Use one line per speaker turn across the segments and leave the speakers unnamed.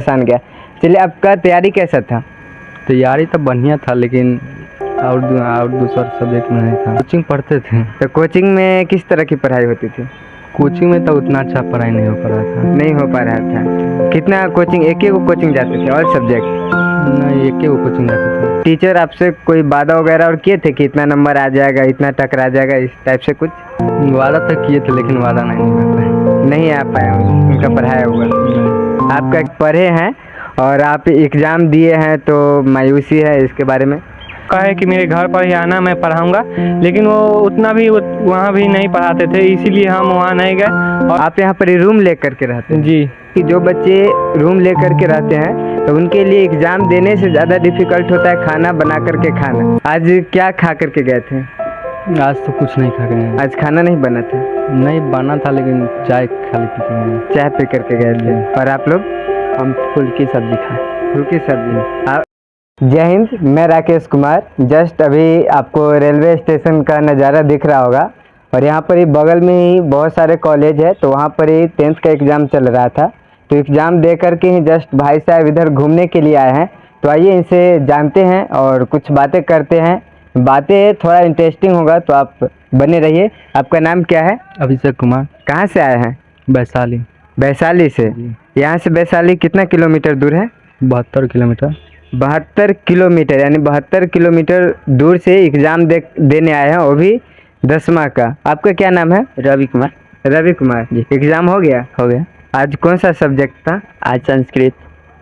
आसान गया। चलिए, आपका तैयारी कैसा था?
तैयारी तो बढ़िया था, लेकिन और दूसरा सब्जेक्ट में नहीं था। कोचिंग पढ़ते थे।
तो कोचिंग में किस तरह की पढ़ाई होती थी?
कोचिंग में तो उतना अच्छा पढ़ाई नहीं हो पा रहा था।
नहीं हो पा रहा था। कितना कोचिंग, एक ही को कोचिंग जाते थे और सब्जेक्ट?
नहीं, एक ही वो कोचिंग जाते थे।
टीचर आपसे कोई वादा वगैरह और किए थे कि इतना नंबर आ जाएगा, इतना टकरा जाएगा, इस टाइप से कुछ?
वादा तो किए थे, लेकिन वादा नहीं निभा पाए।
नहीं आ पाए उनका पढ़ाया हुआ। आपका पढ़े हैं और आप एग्ज़ाम दिए हैं तो मायूसी है, इसके बारे में?
कहा है कि मेरे घर पर ही आना, मैं पढ़ाऊंगा, लेकिन वो उतना भी वहाँ भी नहीं पढ़ाते थे, इसीलिए हम वहाँ नहीं गए। और
आप यहाँ पर ही रूम लेकर के रहते हैं?
जी।
कि जो बच्चे रूम लेकर के रहते हैं तो उनके लिए एग्ज़ाम देने से ज़्यादा डिफ़िकल्ट होता है खाना बना करके खाना। आज क्या खा करके गए थे?
आज तो कुछ नहीं खा गए।
आज खाना नहीं बना था?
नहीं बना था, लेकिन चाय खाली पी के।
चाय पी करके गए थे। और आप लोग?
हम फूल की सब्जी खाए।
फूल की सब्जी। जय हिंद, मैं राकेश कुमार। जस्ट अभी आपको रेलवे स्टेशन का नज़ारा दिख रहा होगा और यहाँ पर ही बगल में ही बहुत सारे कॉलेज है, तो वहाँ पर ही 10th का एग्ज़ाम चल रहा था। तो एग्ज़ाम दे करके ही जस्ट भाई साहब इधर घूमने के लिए आए हैं। तो आइए इनसे जानते हैं और कुछ बातें करते हैं। बातें थोड़ा इंटरेस्टिंग होगा, तो आप बने रहिए। आपका नाम क्या है?
अभिषेक कुमार।
कहाँ से आए हैं?
वैशाली।
वैशाली से? यहाँ से वैशाली कितना किलोमीटर दूर है?
72 किलोमीटर।
72 किलोमीटर, यानी 72 किलोमीटर दूर से एग्ज़ाम देने आए हैं, वो भी 10वां का। आपका क्या नाम है?
रवि कुमार।
रवि कुमार जी। एग्ज़ाम हो गया?
हो गया।
आज कौन सा सब्जेक्ट था?
आज संस्कृत।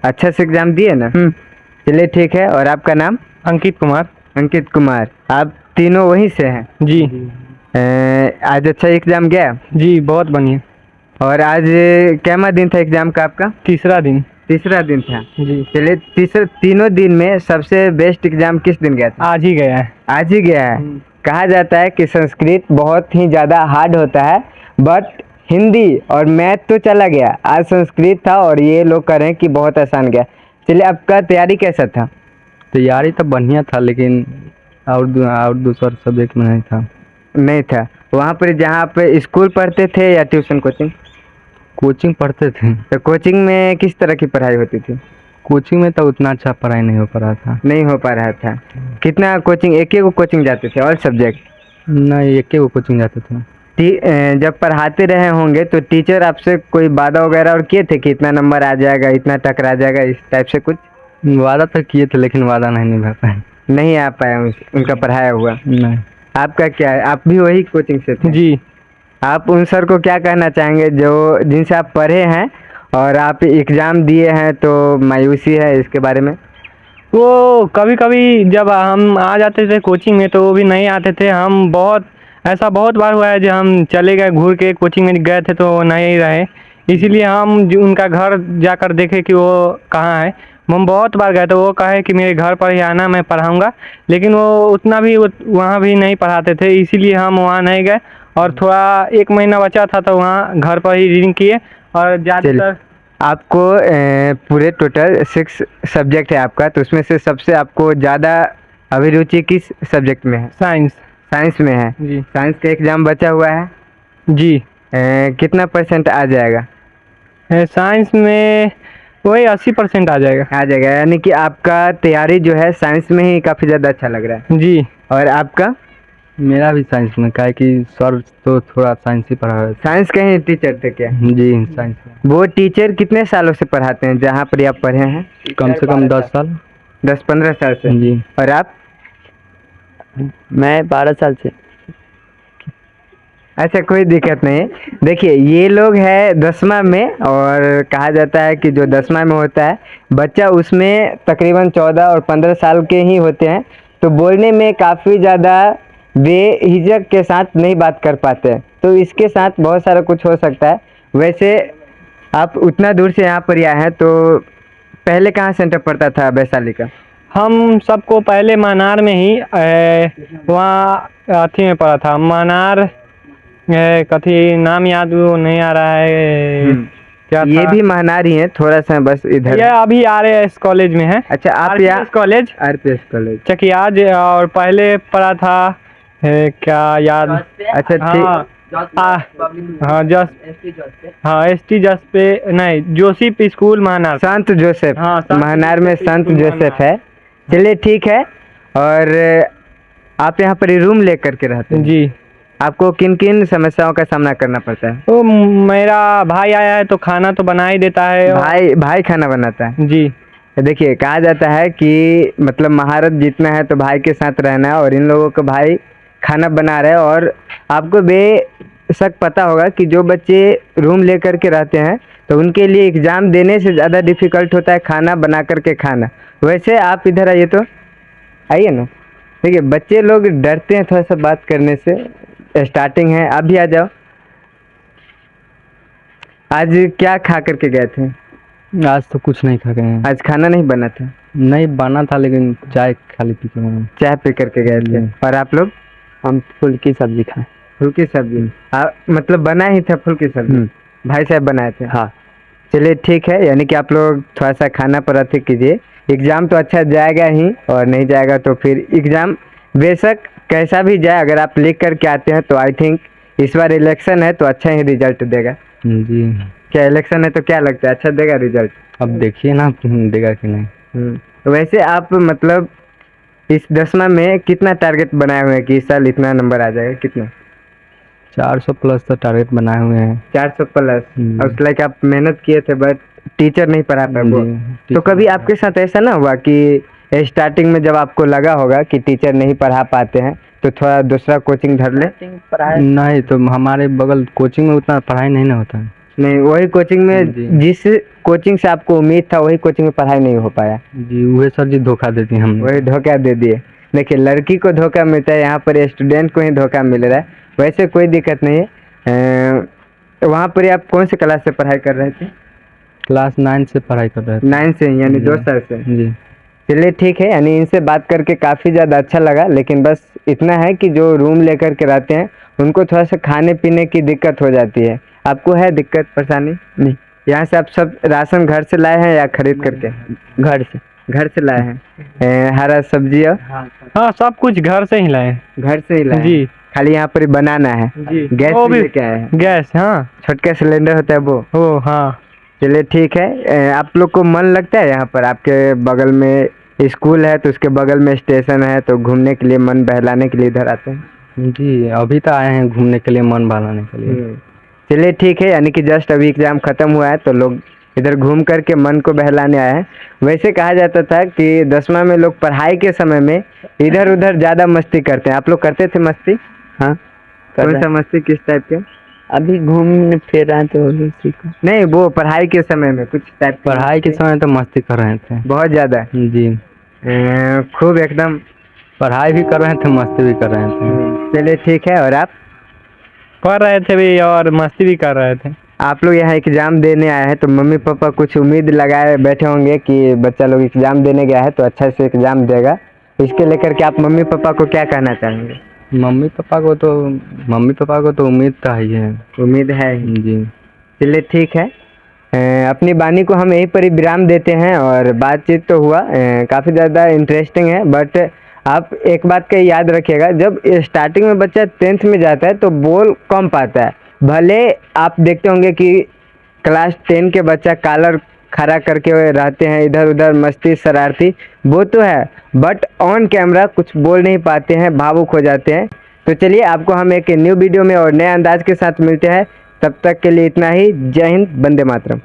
अच्छा से एग्ज़ाम दिए ना? चलिए ठीक है। और आपका नाम?
अंकित कुमार।
अंकित कुमार। आप तीनों वहीं से हैं?
जी।
आज अच्छा एग्ज़ाम गया?
जी, बहुत बढ़िया।
और आज कैमा दिन था एग्ज़ाम का आपका?
तीसरा दिन।
तीसरा दिन था
जी।
चलिए, तीनों दिन में सबसे बेस्ट एग्ज़ाम किस दिन गया था?
आज ही गया है।
आज ही गया है। कहा जाता है कि संस्कृत बहुत ही ज़्यादा हार्ड होता है, बट हिंदी और मैथ तो चला गया, आज संस्कृत था और ये लोग कह रहे हैं कि बहुत आसान गया। चलिए, आपका तैयारी कैसा था?
तैयारी तो बढ़िया था, लेकिन और दूसरा सब्जेक्ट में नहीं था।
नहीं था। वहाँ पर जहाँ आप स्कूल पढ़ते थे या ट्यूशन कोचिंग?
कोचिंग पढ़ते थे।
तो कोचिंग में किस तरह की पढ़ाई होती थी?
कोचिंग में तो उतना अच्छा पढ़ाई नहीं हो पा रहा था।
नहीं हो पा रहा था। कितना कोचिंग, एक ही को कोचिंग जाते थे और सब्जेक्ट?
नहीं, एक ही वो कोचिंग जाते थे।
जब पढ़ाते रहे होंगे तो टीचर आपसे कोई वादा वगैरह और किए थे कि इतना नंबर आ जाएगा, इतना टकरा जाएगा, इस टाइप से कुछ?
वादा तो किए थे, लेकिन वादा नहीं निभा पाए।
नहीं आ पाए उनका पढ़ाया हुआ?
नहीं।
आपका क्या है, आप भी वही कोचिंग से थे?
जी।
आप उन सर को क्या कहना चाहेंगे जो जिनसे आप पढ़े हैं और आप एग्ज़ाम दिए हैं तो मायूसी है, इसके बारे में?
वो कभी कभी जब हम आ जाते थे कोचिंग में तो वो भी नहीं आते थे। हम ऐसा बहुत बार हुआ है जब हम चले गए, घूर के कोचिंग में गए थे तो वो नहीं रहे, इसीलिए हम उनका घर जाकर देखे कि वो कहाँ है। हम बहुत बार गए तो वो कहे कि मेरे घर पर ही आना, मैं पढ़ाऊंगा, लेकिन वो उतना भी वहाँ भी नहीं पढ़ाते थे, इसीलिए हम वहाँ नहीं गए। और थोड़ा 1 महीना बचा था तो वहाँ घर पर ही रीडिंग किए। और ज़्यादातर
आपको पूरे टोटल 6 सब्जेक्ट है आपका, तो उसमें से सबसे आपको ज़्यादा अभिरुचि किस सब्जेक्ट में है?
साइंस।
साइंस में है
जी।
साइंस का एग्ज़ाम बचा हुआ है
जी।
कितना % आ जाएगा?
साइंस में वही 80% आ जाएगा।
आ जाएगा, यानी कि आपका तैयारी जो है साइंस में ही काफ़ी ज़्यादा अच्छा लग रहा है।
जी।
और आपका?
मेरा भी साइंस में, क्या है कि सर तो थोड़ा साइंस ही पढ़ा रहे थे।
साइंस के ही टीचर थे क्या?
जी, साइंस में।
वो टीचर कितने सालों से पढ़ाते हैं जहाँ पर आप पढ़े हैं?
कम से कम 10 साल।
10-15 साल से?
जी।
और आप?
मैं 12 साल से।
अच्छा, कोई दिक्कत नहीं। देखिए, ये लोग है 10वां में, और कहा जाता है कि जो 10वां में होता है बच्चा, उसमें तकरीबन 14 और 15 साल के ही होते हैं, तो बोलने में काफ़ी ज़्यादा बेहिचक के साथ नहीं बात कर पाते हैं, तो इसके साथ बहुत सारा कुछ हो सकता है। वैसे आप उतना दूर से यहाँ पर आए हैं, तो पहले कहाँ सेंटर पड़ता था वैशाली का?
हम सबको पहले मनार में ही वहाँ अथी में पढ़ा था। मनार कथी नाम याद वो नहीं आ रहा है, क्या
ये
था?
भी महनार ही है, थोड़ा सा बस इधर।
ये अभी RAS कॉलेज में है।
अच्छा, आप यहाँ
कॉलेज,
RPS कॉलेज
चकियाज। और पहले पढ़ा था क्या याद?
अच्छा,
हाँ, हाँ एसटी जस पे नहीं, जोशिप स्कूल महानार।
संत जोसेफ,
हाँ, संत
महनार में
जोसेफ
संत
स्कूल
जोसेफ
महनार।
है। चलिए ठीक है। और आप यहाँ पर रूम लेकर के रहते हैं?
जी।
आपको किन किन समस्याओं का सामना करना पड़ता है?
तो मेरा भाई आया है तो खाना तो बना ही देता है।
भाई खाना बनाता है?
जी।
देखिए, कहा जाता है कि मतलब महारत जीतना है तो भाई के साथ रहना है, और इन लोगों को भाई खाना बना रहे हैं। और आपको बेशक पता होगा कि जो बच्चे रूम लेकर के रहते हैं तो उनके लिए एग्ज़ाम देने से ज़्यादा डिफ़िकल्ट होता है खाना बना करके खाना। वैसे आप इधर आइए, तो आइए ना। देखिए, बच्चे लोग डरते हैं थोड़ा सा बात करने से, स्टार्टिंग है। आप भी आ जाओ। आज क्या खा करके गए थे?
आज तो कुछ नहीं खा गए हैं।
आज खाना नहीं बना था?
नहीं बना था, लेकिन चाय खाली पी के गए हैं।
चाय पी करके गए थे।
जी।
और आप लोग?
हम फूल की सब्जी खाए।
फूल की सब्जी? मतलब बना ही था फूल की सब्जी? भाई साहब बनाए थे?
हाँ।
चलिए ठीक है, यानी कि आप लोग थोड़ा सा खाना पर अति कीजिए। एग्ज़ाम तो अच्छा जाएगा ही, और नहीं जाएगा तो फिर एग्ज़ाम बेशक कैसा भी जाए, अगर आप लिख करके आते हैं तो आई थिंक इस बार इलेक्शन है तो अच्छा ही रिजल्ट देगा।
जी।
क्या इलेक्शन है तो क्या लगता है, अच्छा देगा रिजल्ट?
अब देखिए ना देगा कि नहीं।
वैसे आप मतलब इस 10वां में कितना टारगेट बनाए हुए हैं कि इस साल इतना नंबर आ जाएगा? कितना?
400 प्लस तो टारगेट बनाए हुए हैं।
400 प्लस? और लाइक आप मेहनत किए थे बट टीचर नहीं पढ़ा पाए वो। तो कभी आपके साथ ऐसा ना हुआ कि स्टार्टिंग में जब आपको लगा होगा कि टीचर नहीं पढ़ा पाते हैं तो थोड़ा दूसरा कोचिंग धर ले?
नहीं, तो हमारे बगल कोचिंग में उतना पढ़ाई नहीं ना होता है।
नहीं, वही कोचिंग में जिस कोचिंग से आपको उम्मीद था वही कोचिंग में पढ़ाई नहीं हो पाया?
जी, वही सर जी धोखा देती हैं। हम
वही धोखा दे दिए। देखिए, लड़की को धोखा मिलता है, यहाँ पर स्टूडेंट को ही धोखा मिल रहा है। वैसे कोई दिक्कत नहीं है। वहाँ पर आप कौन से क्लास से पढ़ाई कर रहे थे?
क्लास 9 से पढ़ाई कर रहे थे।
9 से, यानी 2 साल से?
जी।
चलिए ठीक है, यानी इनसे बात करके काफ़ी ज़्यादा अच्छा लगा, लेकिन बस इतना है कि जो रूम लेकर के रहते हैं उनको थोड़ा सा खाने पीने की दिक्कत हो जाती है। आपको है दिक्कत परेशानी?
नहीं।
यहाँ से आप सब राशन घर से लाए हैं या खरीद करके? घर से लाए हैं। हरा सब्जी?
हाँ, सब कुछ घर से ही लाए।
घर से ही लाए?
जी।
खाली यहाँ पर बनाना है?
जी।
गैस भी लेके आए हैं?
गैस, हाँ।
छोटका सिलेंडर होता है वो?
हाँ।
चलिए ठीक है। आप लोग को मन लगता है यहाँ पर? आपके बगल में स्कूल है तो उसके बगल में स्टेशन है, तो घूमने के लिए, मन बहलाने के लिए इधर आते हैं?
जी, अभी तो आए हैं घूमने के लिए, मन बहलाने के लिए।
चलिए ठीक है, यानी कि जस्ट अभी एग्ज़ाम ख़त्म हुआ है तो लोग इधर घूम करके मन को बहलाने आए हैं। वैसे कहा जाता था कि 10वां में लोग पढ़ाई के समय में इधर उधर ज़्यादा मस्ती करते हैं। आप लोग करते थे मस्ती?
हाँ।
कौन सा मस्ती, किस टाइप के?
अभी घूम फिर रहे थे सीखो।
नहीं, वो पढ़ाई के समय में कुछ टाइप?
पढ़ाई के समय तो मस्ती कर रहे थे
बहुत ज़्यादा?
जी।
खूब एकदम
पढ़ाई भी कर रहे थे, मस्ती भी कर रहे थे।
चलिए ठीक है। और आप?
पढ़ रहे थे भी और मस्ती भी कर रहे थे।
आप लोग यहाँ एग्ज़ाम देने आए हैं तो मम्मी पापा कुछ उम्मीद लगाए बैठे होंगे कि बच्चा लोग एग्ज़ाम देने गया है तो अच्छा से एग्ज़ाम देगा। इसके लेकर के आप मम्मी पापा को क्या कहना चाहेंगे?
मम्मी पापा को तो उम्मीद तो ही है।
उम्मीद है
जी।
चलिए ठीक है। अपनी वाणी को हम यहीं पर ही विराम देते हैं। और बातचीत तो हुआ, काफ़ी ज़्यादा इंटरेस्टिंग है, बट आप एक बात का याद रखिएगा, जब स्टार्टिंग में बच्चा 10th में जाता है तो बोल कम पाता है। भले आप देखते होंगे कि क्लास 10 के बच्चा कॉलर खड़ा करके रहते हैं, इधर उधर मस्ती शरारती, वो तो है, बट ऑन कैमरा कुछ बोल नहीं पाते हैं, भावुक हो जाते हैं। तो चलिए, आपको हम एक न्यू वीडियो में और नए अंदाज के साथ मिलते हैं। तब तक के लिए इतना ही। जय हिंद, वंदे मातरम।